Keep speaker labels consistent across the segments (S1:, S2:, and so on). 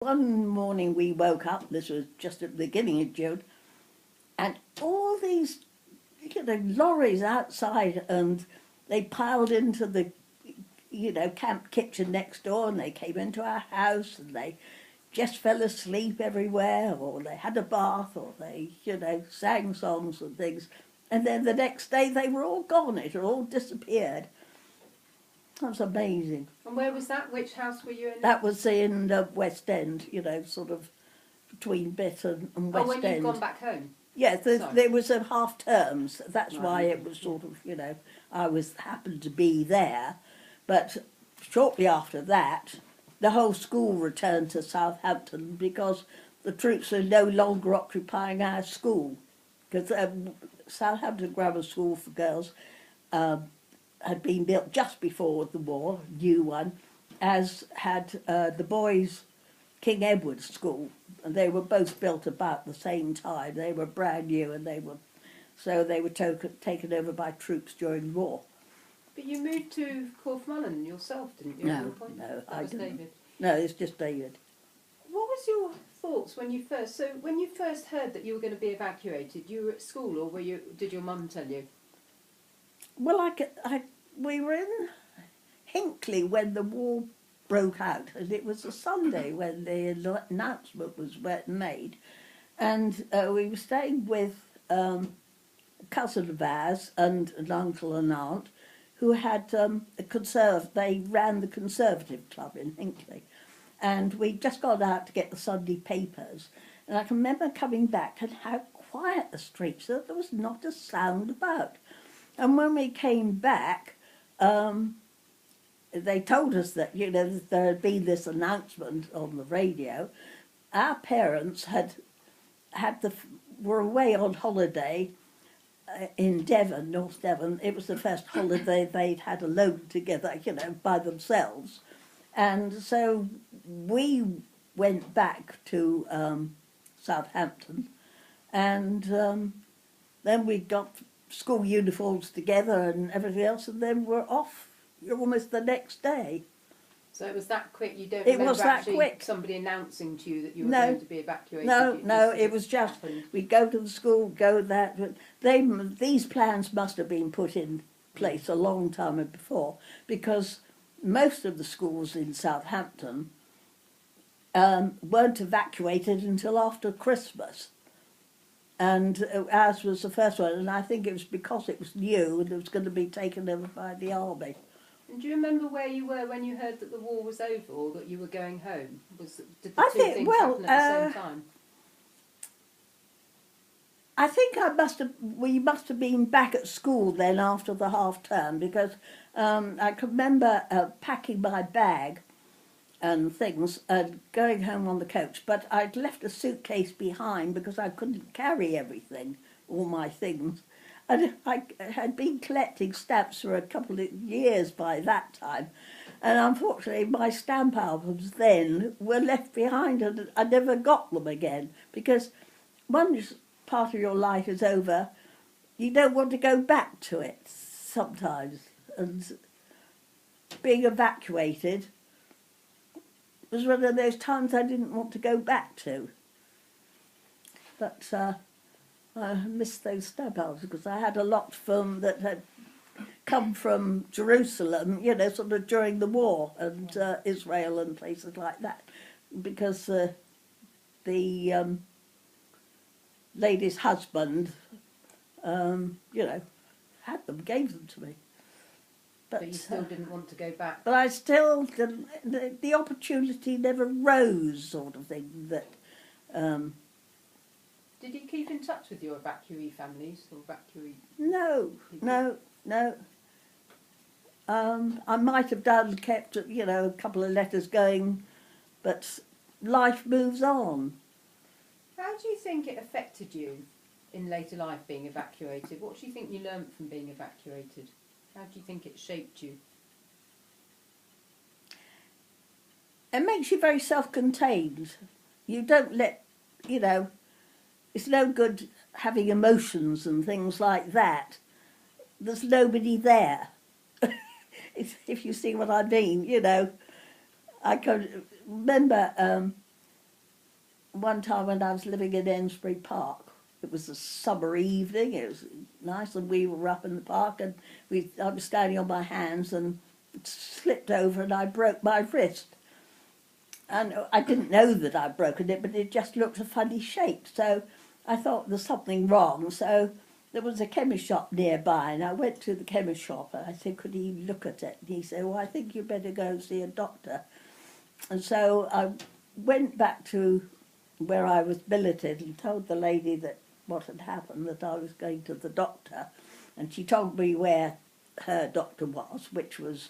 S1: One morning we woke up, this was just at the beginning of June, and all these lorries outside, and they piled into the camp kitchen next door, and they came into our house, and they just fell asleep everywhere, or they had a bath, or they sang songs and things, and then the next day they were all gone. It had all disappeared. That's amazing.
S2: And where was that? Which house were you in?
S1: That was in the West End, sort of between Bit and West End.
S2: Oh, when you'd gone back home?
S1: Yeah, there was a half terms. That's
S2: Right.
S1: why it was sort of, I happened to be there. But shortly after that, the whole school returned to Southampton because the troops were no longer occupying our school. Because Southampton Grammar School for Girls had been built just before the war, new one, as had the boys' King Edward's School, and they were both built about the same time. They were brand new, and they were taken over by troops during the war.
S2: But you moved to Corfmullen yourself, didn't you?
S1: No, I didn't.
S2: David.
S1: No, it's just David.
S2: What was your thoughts when you first heard that you were going to be evacuated? You were at school, or did your mum tell you?
S1: Well, we were in Hinckley when the war broke out, and it was a Sunday when the announcement was made, and we were staying with a cousin of ours and an uncle and aunt who had they ran the Conservative Club in Hinckley, and we'd just gone out to get the Sunday papers, and I can remember coming back and how quiet the streets were. There was not a sound about. And when we came back, they told us that there had been this announcement on the radio. Our parents were away on holiday in Devon, North Devon. It was the first holiday they'd had alone together, by themselves. And so we went back to Southampton, and then we got school uniforms together and everything else, and then we're off almost the next day.
S2: So it was that quick. You don't
S1: It
S2: remember
S1: was that
S2: actually
S1: quick.
S2: Somebody announcing to you that you were
S1: No.
S2: going to be evacuated?
S1: No, it was just
S2: happened.
S1: we'd go to the school, go that. These plans must have been put in place a long time before, because most of the schools in Southampton weren't evacuated until after Christmas. And ours was the first one, and I think it was because it was new and it was going to be taken over by the army.
S2: And do you remember where you were when you heard that the war was over, or that you were going home? Did the
S1: I
S2: two
S1: think-
S2: things
S1: well,
S2: happen at the same time?
S1: I think we must have been back at school then after the half term, because I can remember packing my bag and things and going home on the coach, but I'd left a suitcase behind because I couldn't carry everything, all my things. And I had been collecting stamps for a couple of years by that time, and unfortunately my stamp albums then were left behind, and I never got them again, because once part of your life is over, you don't want to go back to it sometimes. And being evacuated was one of those times I didn't want to go back to. But I missed those stamp albums because I had a lot from that had come from Jerusalem, sort of during the war, and Israel and places like that, because the lady's husband, had them, gave them to me.
S2: But you still didn't want to go back.
S1: But I still, the opportunity never rose, sort of thing. That.
S2: Did you keep in touch with your evacuee families or evacuee?
S1: No. I might have kept a couple of letters going, but life moves on.
S2: How do you think it affected you in later life being evacuated? What do you think you learnt from being evacuated? How do you think it shaped you?
S1: It makes you very self-contained. You don't let, it's no good having emotions and things like that. There's nobody there. If you see what I mean, I can remember one time when I was living in Ensbury Park, it was a summer evening, it was nice, and we were up in the park, and I was standing on my hands and slipped over and I broke my wrist. And I didn't know that I'd broken it, but it just looked a funny shape. So I thought there's something wrong. So there was a chemist shop nearby, and I went to the chemist shop and I said, could he look at it? And he said, well, I think you better go and see a doctor. And so I went back to where I was billeted and told the lady that what had happened, that I was going to the doctor. And she told me where her doctor was, which was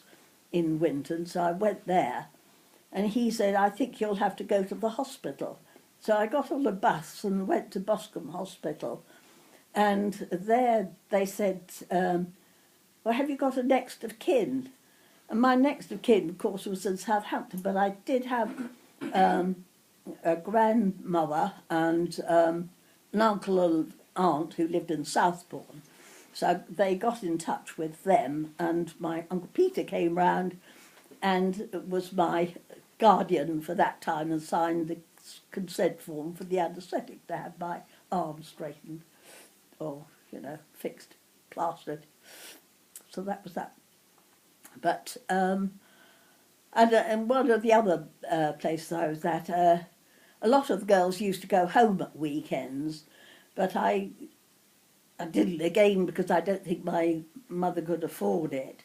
S1: in Winton. So I went there. And he said, I think you'll have to go to the hospital. So I got on a bus and went to Boscombe Hospital. And there they said, well, have you got a next of kin? And my next of kin, of course, was in Southampton, but I did have a grandmother and an uncle and aunt who lived in Southbourne. So they got in touch with them, and my Uncle Peter came round and was my guardian for that time and signed the consent form for the anaesthetic to have my arm straightened or, fixed, plastered. So that was that. But, and one of the other places I was at, a lot of the girls used to go home at weekends, but I didn't again because I don't think my mother could afford it.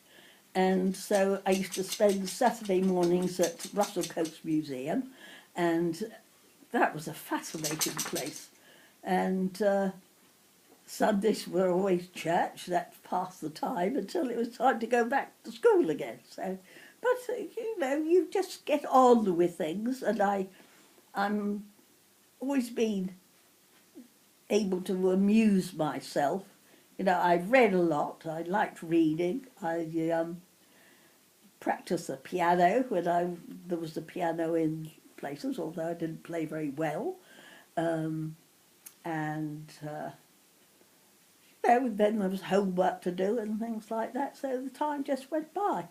S1: And so I used to spend Saturday mornings at Russell Coates Museum, and that was a fascinating place. And Sundays were always church, that passed the time until it was time to go back to school again. So, but you just get on with things, and I'm always been able to amuse myself. I read a lot. I liked reading. I practiced the piano when there was the piano in places, although I didn't play very well. And then there was homework to do and things like that. So the time just went by.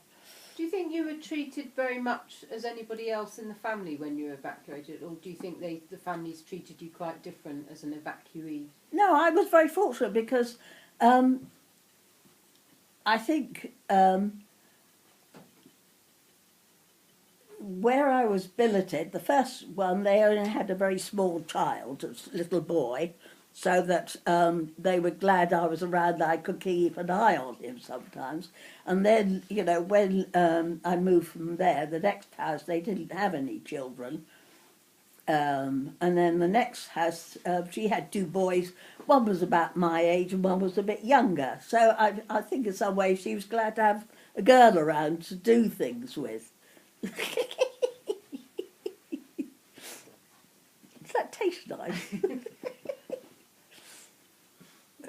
S2: Do you think you were treated very much as anybody else in the family when you were evacuated, or do you think the families treated you quite different as an evacuee?
S1: No, I was very fortunate because I think where I was billeted, the first one, they only had a very small child, a little boy, so that they were glad I was around, I could keep an eye on him sometimes. And then, when I moved from there, the next house, they didn't have any children. And then the next house, she had two boys. One was about my age and one was a bit younger. So I think in some ways she was glad to have a girl around to do things with. Does that taste nice?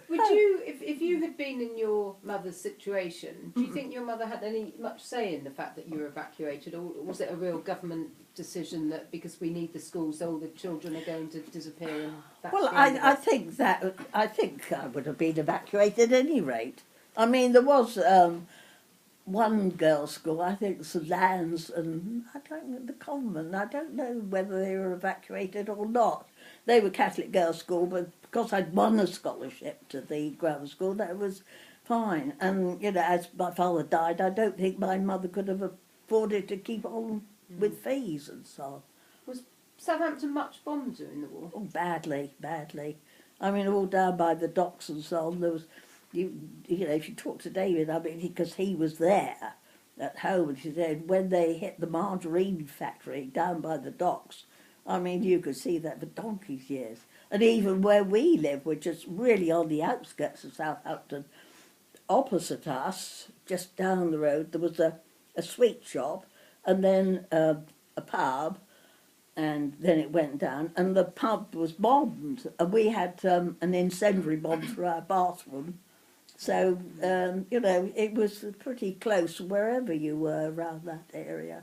S2: Would you, if you had been in your mother's situation, do you think your mother had much say in the fact that you were evacuated, or was it a real government decision that because we need the schools, all the children are going to disappear? And that's
S1: Well, I think I would have been evacuated at any rate. I mean, there was one girls' school, I think St Anne's, and I don't know, the convent. I don't know whether they were evacuated or not. They were Catholic girls' school, but because I'd won a scholarship to the grammar school, that was fine. And, as my father died, I don't think my mother could have afforded to keep on with fees and so on.
S2: Was Southampton much bombed during the war?
S1: Oh, badly. I mean, all down by the docks and so on, there was, if you talk to David, I mean, because he was there at home, and she said when they hit the margarine factory down by the docks, I mean, you could see that for donkey's years. And even where we live, which is really on the outskirts of Southampton, opposite us, just down the road, there was a sweet shop, and then a pub, and then it went down, and the pub was bombed, and we had an incendiary bomb through our bathroom. So, it was pretty close wherever you were around that area.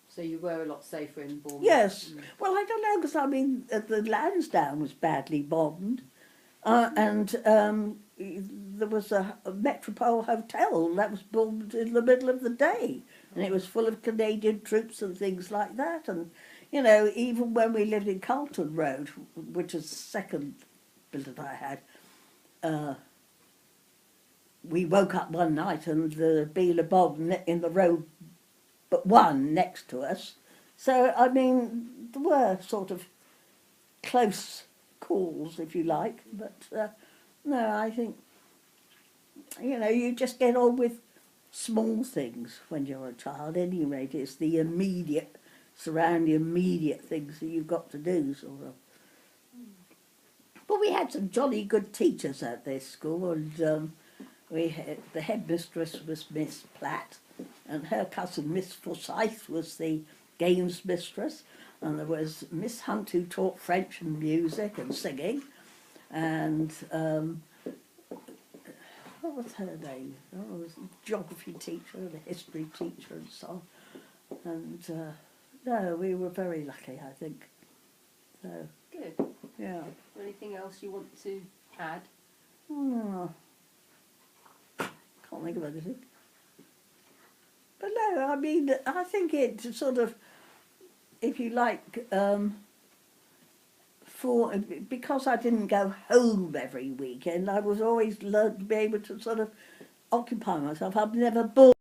S2: So you were a lot safer in Bournemouth?
S1: Yes. Well, I don't know, because, I mean, the Lansdowne was badly bombed, and there was a Metropole Hotel that was bombed in the middle of the day, and it was full of Canadian troops and things like that, and, you know, even when we lived in Carlton Road, which is the second visit I had, we woke up one night and the Beeler Bob in the road but one next to us. So, I mean, there were sort of close calls, if you like, but no, I think, you know, you just get on with small things when you're a child. At any rate, it's the immediate, surrounding immediate things that you've got to do, sort of. But we had some jolly good teachers at this school, and we had, the headmistress was Miss Platt, and her cousin Miss Forsyth was the games mistress, and there was Miss Hunt who taught French and music and singing, and what was her name? Oh, it was a geography teacher and a history teacher and so on. And no, we were very lucky, I think. So,
S2: Good.
S1: yeah.
S2: Anything else you want to add?
S1: Oh, can't think of anything. But no, I mean, I think it sort of, if you like, because I didn't go home every weekend, I was always learned to be able to sort of occupy myself. I've never bored